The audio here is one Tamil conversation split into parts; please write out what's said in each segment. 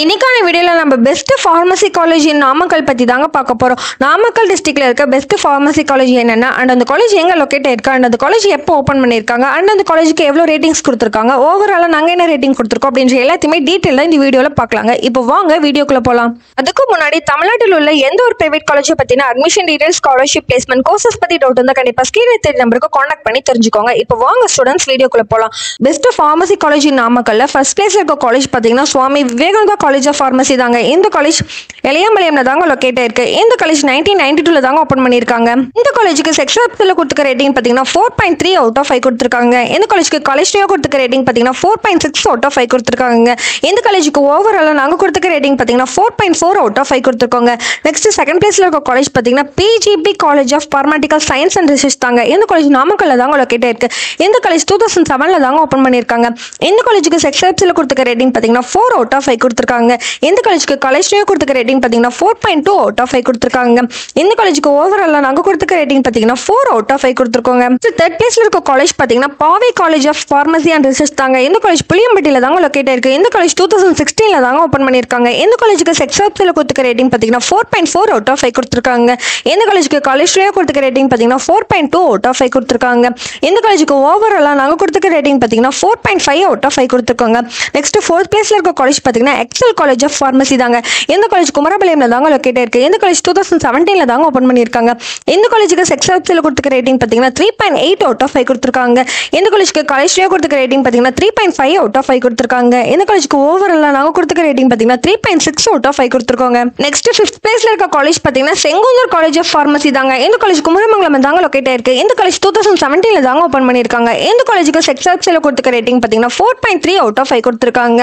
இன்னைக்கான வீடியோல நம்ம பெஸ்ட் ஃபார்மசி காலேஜ் இன் நாமக்கல் பத்தி தாங்க பார்க்க போறோம். நாமக்கல் டிஸ்ட்ரிக்ட்ல இருக்க பெஸ்ட் ஃபார்மசி காலேஜ் என்னன்னா அண்ட் அந்த காலேஜ் எங்க லொகேட் ஆயிருக்கு அண்ட் அந்த காலேஜ் எப்போ ஓபன் பண்ணிருக்காங்க அண்ட் அந்த காலேஜுக்கு எவ்வளவு ரேட்டிங்ஸ் கொடுத்திருக்காங்க ஓவராலா நாங்க என்ன ரேட்டிங் கொடுத்திருக்கோம் அப்படின்ற எல்லாத்தையுமே டீடைலா இந்த வீடியோல பார்க்கலாங்க. இப்போ வாங்க வீடியோக்குள்ள போலாம். அதுக்கு முன்னாடி தமிழ்நாட்டில் உள்ள எந்த ஒரு பிரைவேட் காலேஜ் பத்தின admission details, scholarship, placement, courses பத்தி டவுட் இருந்தா கண்டிப்பா ஸ்கிரீன்ல தெரிய நம்பருக்கு கான்டாக்ட் பண்ணி தெரிஞ்சுக்கோங்க. இப்போ வாங்க ஸ்டூடெண்ட்ஸ் வீடியோக்குள்ள போலாம். பெஸ்ட் ஃபார்மசி காலேஜ் இன் நாமக்கல்ல ஃபர்ஸ்ட் பிளேஸ்ல இருக்க காலேஜ் பாத்தீங்கன்னா Swami Vivekananda college of pharmacy தாங்க. இந்த காலேஜ் எளியம்பாளையம்ல தாங்க லொகேட் ஆயிருக்கு. இந்த காலேஜ் 1992ல தாங்க ஓபன் பண்ணிருக்காங்க. இந்த காலேஜுக்கு செக்ஷன்ல கொடுத்துக்க ரேட்டிங் பாத்தீங்கன்னா 4.3 அவுட் ஆஃப் 5 கொடுத்திருக்காங்க. இந்த காலேஜுக்கு காலேஜ் டே கொடுத்துக்க ரேட்டிங் பாத்தீங்கன்னா 4.6 அவுட் ஆஃப் 5 கொடுத்திருக்காங்க. இந்த காலேஜுக்கு ஓவராலா நாங்க கொடுத்துக்க ரேட்டிங் பாத்தீங்கன்னா 4.4 அவுட் ஆஃப் 5 கொடுத்திருக்காங்க. நெக்ஸ்ட் செகண்ட் பிளேஸ்ல இருக்க காலேஜ் பாத்தீங்கன்னா PGP college of pharmaceutical science and research தாங்க. இந்த காலேஜ் நாமக்கல்ல தாங்க லொகேட் ஆயிருக்கு. இந்த காலேஜ் 2007ல தாங்க ஓபன் பண்ணிருக்காங்க. இந்த காலேஜுக்கு செக்ஷன்ல கொடுத்துக்க ரேட்டிங் பாத்தீங்கன்னா 4 அவுட் ஆஃப் 5 கொடுத்திருக்காங்க. இந்த காலேஜுக்கு காலேஜ் டே கொடுத்துக்க ரேட்டிங் பாத்தீங்கன்னா 4.2 அவுட் ஆஃப் 5 கொடுத்திருக்காங்க. இந்த காலேஜுக்கு ஓவராலா நாங்க கொடுத்துக்க ரேட்டிங் பாத்தீங்கன்னா 4 அவுட் ஆஃப் 5 கொடுத்திருக்கோங்க. தேர்ட் பிளேஸ்ல இருக்க காலேஜ் பாத்தீங்கன்னா Paavai college of pharmacy and research தாங்க. இந்த காலேஜ் புளியம்பட்டியில தாங்க லொகேட் ஆயிருக்கு. இந்த காலேஜ் 2016ல தாங்க ஓபன் பண்ணிருக்காங்க. இந்த காலேஜுக்கு செக்ஷன்ல கொடுத்துக்க ரேட்டிங் பாத்தீங்கன்னா 4.4 அவுட் ஆஃப் 5 கொடுத்திருக்காங்க. இந்த காலேஜுக்கு காலேஜ் டே கொடுத்துக்க ரேட்டிங் பாத்தீங்கன்னா 4.2 அவுட் ஆஃப் 5 கொடுத்திருக்காங்க. இந்த காலேஜுக்கு ஓவராலா நாங்க கொடுத்துக்க ரேட்டிங் பாத்தீங்கன்னா 4.5 அவுட் ஆஃப் 5 கொடுத்திருக்காங்க. நெக்ஸ்ட் ஃபோர்த் பிளேஸ்ல இருக்க காலேஜ் பாத்தீங்கன்னா எக்ஸல் காலேஜ் ஆஃப் பார்மசி தாங்க. இந்த காலேஜ் குமரபாளையம்ல தாங்க லொகேட் ஆயிருக்கு. இந்த காலேஜ் 2017ல தாங்க ஓபன் பண்ணிருக்காங்க. இந்த காலேஜுக்கு செக்ஷன்ல கொடுத்துக்க ரேட்டிங் பாத்தீங்கன்னா 3.8 அவுட் ஆஃப் 5 கொடுத்திருக்காங்க. இந்த காலேஜுக்கு காலேஜ் டே கொடுத்துக்க ரேட்டிங் பாத்தீங்கன்னா 3.5 அவுட் ஆஃப் 5 கொடுத்திருக்காங்க. இந்த காலேஜுக்கு ஓவராலா நாங்க கொடுத்துக்க ரேட்டிங் பாத்தீங்கன்னா 3.6 அவுட் ஆஃப் 5 கொடுத்திருக்காங்க. நெக்ஸ்ட் ஃபிஃப்த் பிளேஸ்ல இருக்க காலேஜ் பாத்தீங்கன்னா செங்குந்தூர் காலேஜ் ஆஃப் பார்மசி தாங்க. இந்த காலேஜ் குமரமங்கலம் தாங்க லொகேட் ஆயிருக்கு. இந்த காலேஜ் 2017ல தாங்க ஓபன் பண்ணிருக்காங்க. இந்த காலேஜுக்கு செக்ஷன்ல கொடுத்துக்க ரேட்டிங் பாத்தீங்கன்னா 4.3 அவுட் ஆஃப் 5 கொடுத்திருக்காங்க.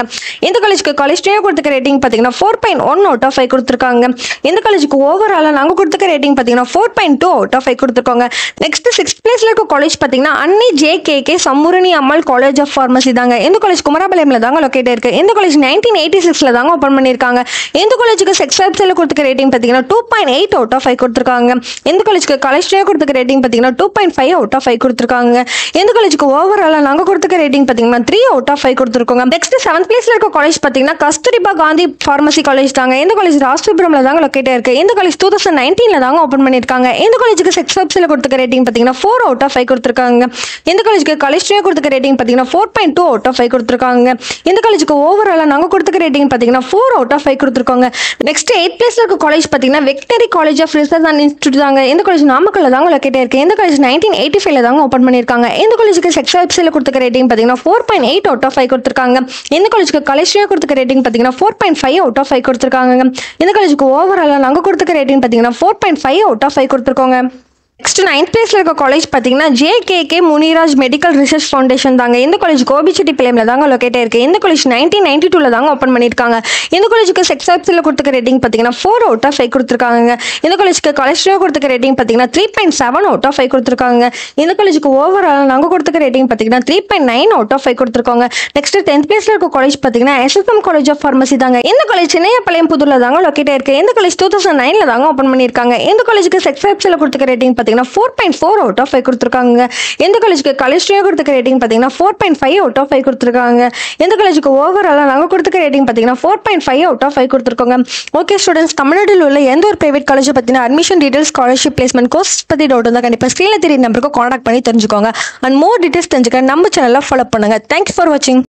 இந்த காலேஜுக்கு காலேஜ் டே கொடுத்துக்க ரேட்டிங் பாத்தீங்கன்னா 4.1 அவுட் ஆஃப் 5 கொடுத்திருக்காங்க. இந்த காலேஜுக்கு ஓவராலா நாங்க கொடுத்துக்க ரேட்டிங் பாத்தீங்கன்னா 4.2 அவுட் ஆஃப் 5 கொடுத்திருக்காங்க. நெக்ஸ்ட் சிக்ஸ்த் பிளேஸ்ல இருக்க காலேஜ் பாத்தீங்கன்னா அன்னை ஜே.கே.கே. சம்முரணி அம்மாள் காலேஜ் ஆஃப் பார்மசி தாங்க. இந்த காலேஜ் குமரபாளையம்ல தாங்க லொகேட் ஆயிருக்கு. இந்த காலேஜ் 1986ல தாங்க ஓபன் பண்ணிருக்காங்க. இந்த காலேஜுக்கு செக்ஷன்ல கொடுத்துக்க ரேட்டிங் பாத்தீங்கன்னா 2.8 அவுட் ஆஃப் 5 கொடுத்திருக்காங்க. இந்த காலேஜுக்கு காலேஜ் டே கொடுத்துக்க ரேட்டிங் பாத்தீங்கன்னா 2.5 அவுட் ஆஃப் 5 கொடுத்திருக்காங்க. இந்த காலேஜுக்கு ஓவராலா நாங்க கொடுத்துக்க ரேட்டிங் பாத்தீங்கன்னா 3 அவுட் ஆஃப் 5 கொடுத்திருக்கோங்க. நெக்ஸ்ட் செவன்த் பிளேஸ்ல இருக்க காலேஜ் பாத்தீங்கன்னா கஸ்தூரிபா காந்தி பார்மசி காலேஜ் தாங்க. இந்த காலேஜ் ராசிபுரம்ல தாங்க லொகேட் ஆயிருக்கு. இந்த காலேஜ் 2019ல தாங்க ஓபன் பண்ணிருக்காங்க. இந்த காலேஜுக்கு செக்ஷன்ல கொடுத்துக்க ரேட்டிங் பாத்தீங்கன்னா 4 அவுட் ஆஃப் 5 கொடுத்திருக்காங்க. இந்த காலேஜுக்கு காலேஜ் டே கொடுத்துக்க ரேட்டிங் பாத்தீங்கன்னா 4.2 அவுட் ஆஃப் 5 கொடுத்திருக்காங்க. இந்த காலேஜுக்கு ஓவராலா நாங்க கொடுத்துக்க ரேட்டிங் பாத்தீங்கன்னா 4 அவுட் ஆஃப் 5 கொடுத்திருக்காங்க. நெக்ஸ்ட் 8th பிளேஸ்ல இருக்க காலேஜ் பாத்தீங்கன்னா veterinary college of research and institute தாங்க. இந்த காலேஜ் நாமக்கல்ல தாங்க லொகேட் ஆயிருக்கு. இந்த காலேஜ் 1985ல தாங்க ஓபன் பண்ணிருக்காங்க. இந்த காலேஜுக்கு செக்ஷன்ல கொடுத்துக்க ரேட்டிங் பாத்தீங்கன்னா 4.8 அவுட் ஆஃப் 5 கொடுத்திருக்காங்க. இந்த காலேஜுக்கு காலேஜ் டே கொடுத்துக்க ரேட்டிங் பாத்தீங்கன்னா 4.5 அவுட் ஆஃப் 5 கொடுத்திருக்காங்க. இந்த காலேஜுக்கு ஓவராலா நாங்க கொடுத்துக்க ரேட்டிங் பாத்தீங்கன்னா 4.5 அவுட் ஆஃப் 5 கொடுத்திருக்கோங்க. நெக்ஸ்ட் 9th பிளேஸ்ல இருக்க காலேஜ் பாத்தீங்கன்னா ஜே.கே.கே. முனிராஜ் மெடிக்கல் ரிசர்ச் ஃபவுண்டேஷன் தாங்க. இந்த காலேஜ் கோபிச்செட்டிப்பாளையம்ல தாங்க லொகேட் ஆயிருக்கு. இந்த காலேஜ் 1992ல தாங்க ஓபன் பண்ணிருக்காங்க. இந்த காலேஜுக்கு செக்ஷன்ல கொடுத்துக்க ரேட்டிங் பாத்தீங்கன்னா 4 அவுட் ஆஃப் 5 கொடுத்திருக்காங்க. இந்த காலேஜுக்கு காலேஜ் டே கொடுத்துக்க ரேட்டிங் பாத்தீங்கன்னா 3.7 அவுட் ஆஃப் 5 கொடுத்திருக்காங்க. இந்த காலேஜுக்கு ஓவராலா நாங்க கொடுத்துக்க ரேட்டிங் பாத்தீங்கன்னா 3.9 அவுட் ஆஃப் 5 கொடுத்திருக்காங்க. நெக்ஸ்ட் 10th பிளேஸ்ல இருக்க காலேஜ் பாத்தீங்கன்னா எஸ்எஸ்எம் காலேஜ் ஆஃப் பார்மசி தாங்க. இந்த காலேஜ் சின்னையப்பாளையம் புதூர்ல தாங்க லொகேட் ஆயிருக்கு. இந்த காலேஜ் 2009ல தாங்க ஓபன் பண்ணிருக்காங்க. இந்த காலேஜுக்கு செக்ஷன்ல கொடுத்துக்க ரேட்டிங் பாத்தீங்கன்னா 4.4 அவுட் ஆஃப் 5 கொடுத்திருக்காங்க. இந்த காலேஜுக்கு காலேஜ் டே கொடுத்துக்க ரேட்டிங் பாத்தீங்கன்னா 4.5 அவுட் ஆஃப் 5 கொடுத்திருக்காங்க. இந்த காலேஜுக்கு ஓவராலா நாங்க கொடுத்துக்க ரேட்டிங் பாத்தீங்கன்னா 4.5 அவுட் ஆஃப் 5 கொடுத்திருக்கோங்க. ஓகே ஸ்டூடெண்ட்ஸ், தமிழ்நாட்டில் உள்ள எந்த ஒரு பிரைவேட் காலேஜ் பத்தின admission details, scholarship, placement, course பத்தி டவுட் இருந்தா கண்டிப்பா ஸ்கிரீன்ல தெரிய நம்பருக்கு கான்டாக்ட் பண்ணி தெரிஞ்சுக்கோங்க. அண்ட் மோர் டீடைல்ஸ் தெரிஞ்சுக்க நம்ம சேனலை ஃபாலோ பண்ணுங்க. தேங்க்யூ ஃபார் வாட்சிங்.